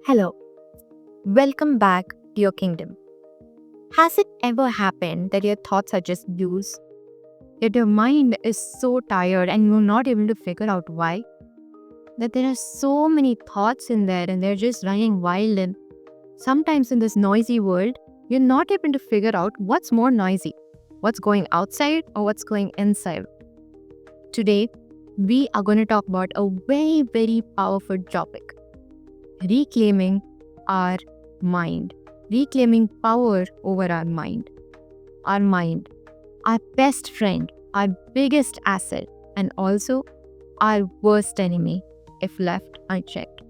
Hello, welcome back to your kingdom. Has it ever happened that your thoughts are just blues? That your mind is so tired and you're not able to figure out why? That there are so many thoughts in there and they're just running wild, and sometimes in this noisy world, you're not able to figure out what's more noisy, what's going outside or what's going inside. Today, we are going to talk about a very, very powerful topic: reclaiming our mind, reclaiming power over our mind, our best friend, our biggest asset, and also our worst enemy if left unchecked.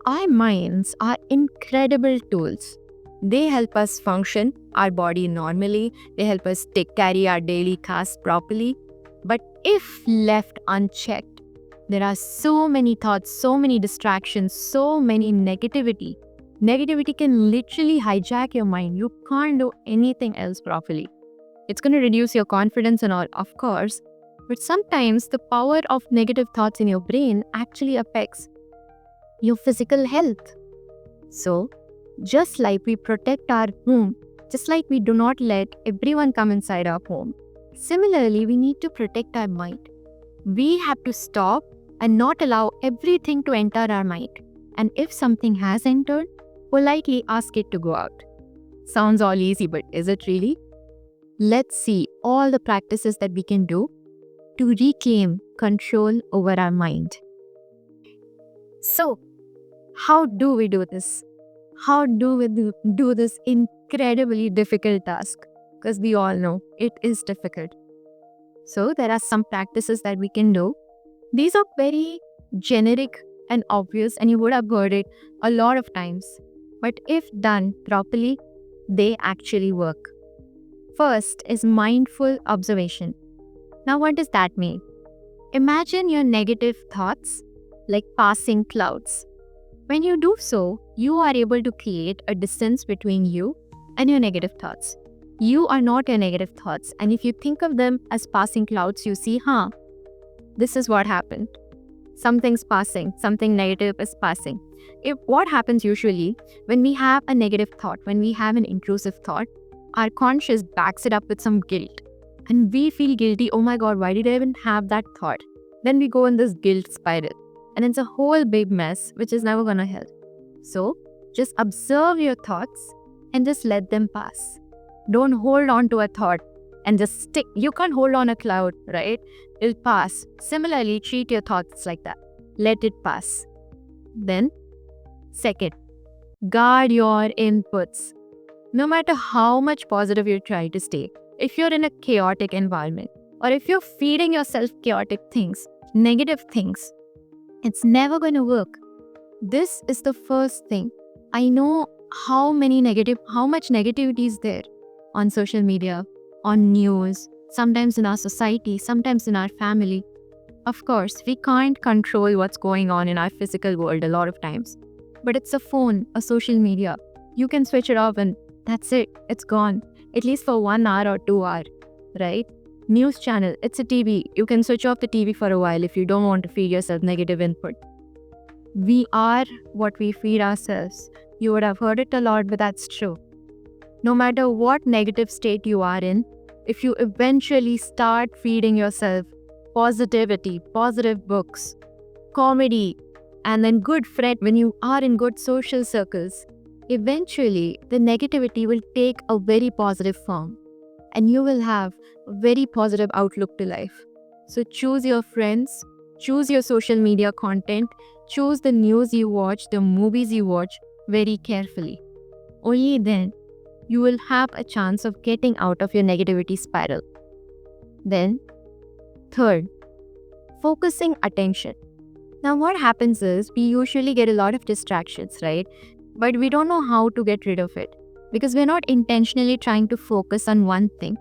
Our minds are incredible tools. They help us function our body normally, they help us carry our daily tasks properly. But if left unchecked, there are so many thoughts, so many distractions, so many negativity. Negativity can literally hijack your mind. You can't do anything else properly. It's going to reduce your confidence and all, of course. But sometimes the power of negative thoughts in your brain actually affects your physical health. So, just like we protect our home, just like we do not let everyone come inside our home, similarly, we need to protect our mind. We have to stop and not allow everything to enter our mind. And if something has entered, politely ask it to go out. Sounds all easy, but is it really? Let's see all the practices that we can do to reclaim control over our mind. So, how do we do this? How do we do this incredibly difficult task? Because we all know it is difficult. So, there are some practices that we can do. These are very generic and obvious, and you would have heard it a lot of times. But if done properly, they actually work. First is mindful observation. Now, what does that mean? Imagine your negative thoughts like passing clouds. When you do so, you are able to create a distance between you and your negative thoughts. You are not your negative thoughts. And if you think of them as passing clouds, you see, this is what happened. Something's passing, something negative is passing. What happens usually when we have a negative thought, when we have an intrusive thought, our conscious backs it up with some guilt. And we feel guilty. Oh my God, why did I even have that thought? Then we go in this guilt spiral. And it's a whole big mess, which is never going to help. So just observe your thoughts and just let them pass. Don't hold on to a thought and just stick. You can't hold on a cloud, right? It'll pass. Similarly, treat your thoughts like that. Let it pass. Then, second, guard your inputs. No matter how much positive you try to stay, if you're in a chaotic environment, or if you're feeding yourself chaotic things, negative things, it's never going to work. This is the first thing. I know how much negativity is there on social media, on news, sometimes in our society, sometimes in our family. Of course, we can't control what's going on in our physical world a lot of times. But it's a phone, a social media. You can switch it off and that's it. It's gone. At least for 1 hour or 2 hours, right? News channel, it's a TV. You can switch off the TV for a while if you don't want to feed yourself negative input. We are what we feed ourselves. You would have heard it a lot, but that's true. No matter what negative state you are in, if you eventually start feeding yourself positivity, positive books, comedy, and then good friend, when you are in good social circles, eventually the negativity will take a very positive form and you will have a very positive outlook to life. So choose your friends, choose your social media content, choose the news you watch, the movies you watch very carefully. Only then you will have a chance of getting out of your negativity spiral. Then, third, focusing attention. Now, what happens is we usually get a lot of distractions, right? But we don't know how to get rid of it because we're not intentionally trying to focus on one thing.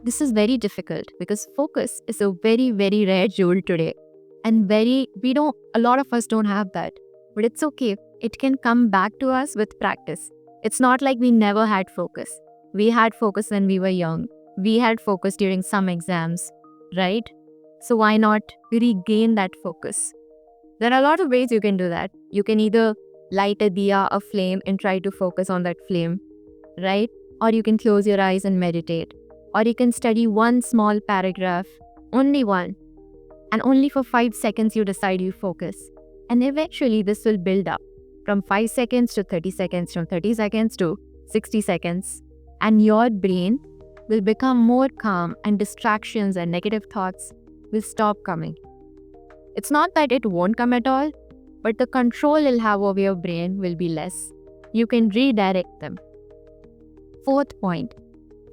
This is very difficult because focus is a very, very rare jewel today. And a lot of us don't have that. But it's okay. It can come back to us with practice. It's not like we never had focus. We had focus when we were young. We had focus during some exams, right? So why not regain that focus? There are a lot of ways you can do that. You can either light a diya, a flame, and try to focus on that flame, right? Or you can close your eyes and meditate. Or you can study one small paragraph, only one, and only for 5 seconds you decide you focus. And eventually this will build up from 5 seconds to 30 seconds, from 30 seconds to 60 seconds. And your brain will become more calm and distractions and negative thoughts will stop coming. It's not that it won't come at all, but the control you'll have over your brain will be less. You can redirect them. Fourth point,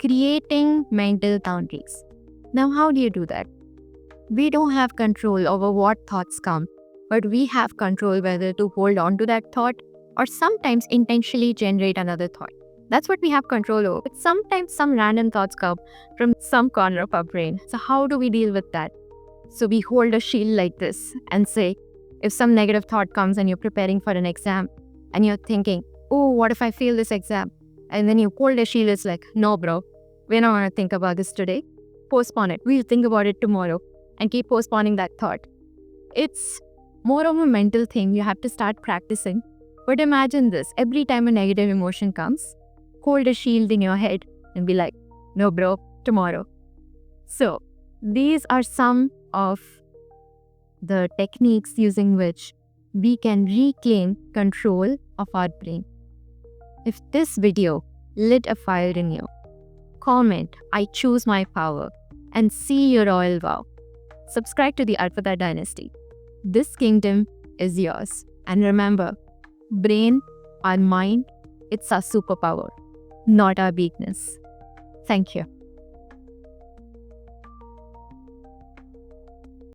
creating mental boundaries. Now, how do you do that? We don't have control over what thoughts come, but we have control whether to hold on to that thought or sometimes intentionally generate another thought. That's what we have control over. But sometimes some random thoughts come from some corner of our brain. So how do we deal with that? So we hold a shield like this and say, if some negative thought comes and you're preparing for an exam and you're thinking, oh, what if I fail this exam? And then you hold a shield, it's like, no, bro, we're not going to think about this today. Postpone it. We'll think about it tomorrow and keep postponing that thought. It's more of a mental thing. You have to start practicing. But imagine this. Every time a negative emotion comes, hold a shield in your head and be like, no, bro, tomorrow. So these are some of the techniques using which we can reclaim control of our brain. If this video lit a fire in you, comment, I choose my power, and see your royal vow. Subscribe to the Arpita Dynasty. This kingdom is yours. And remember, brain, our mind, it's our superpower, not our weakness. Thank you.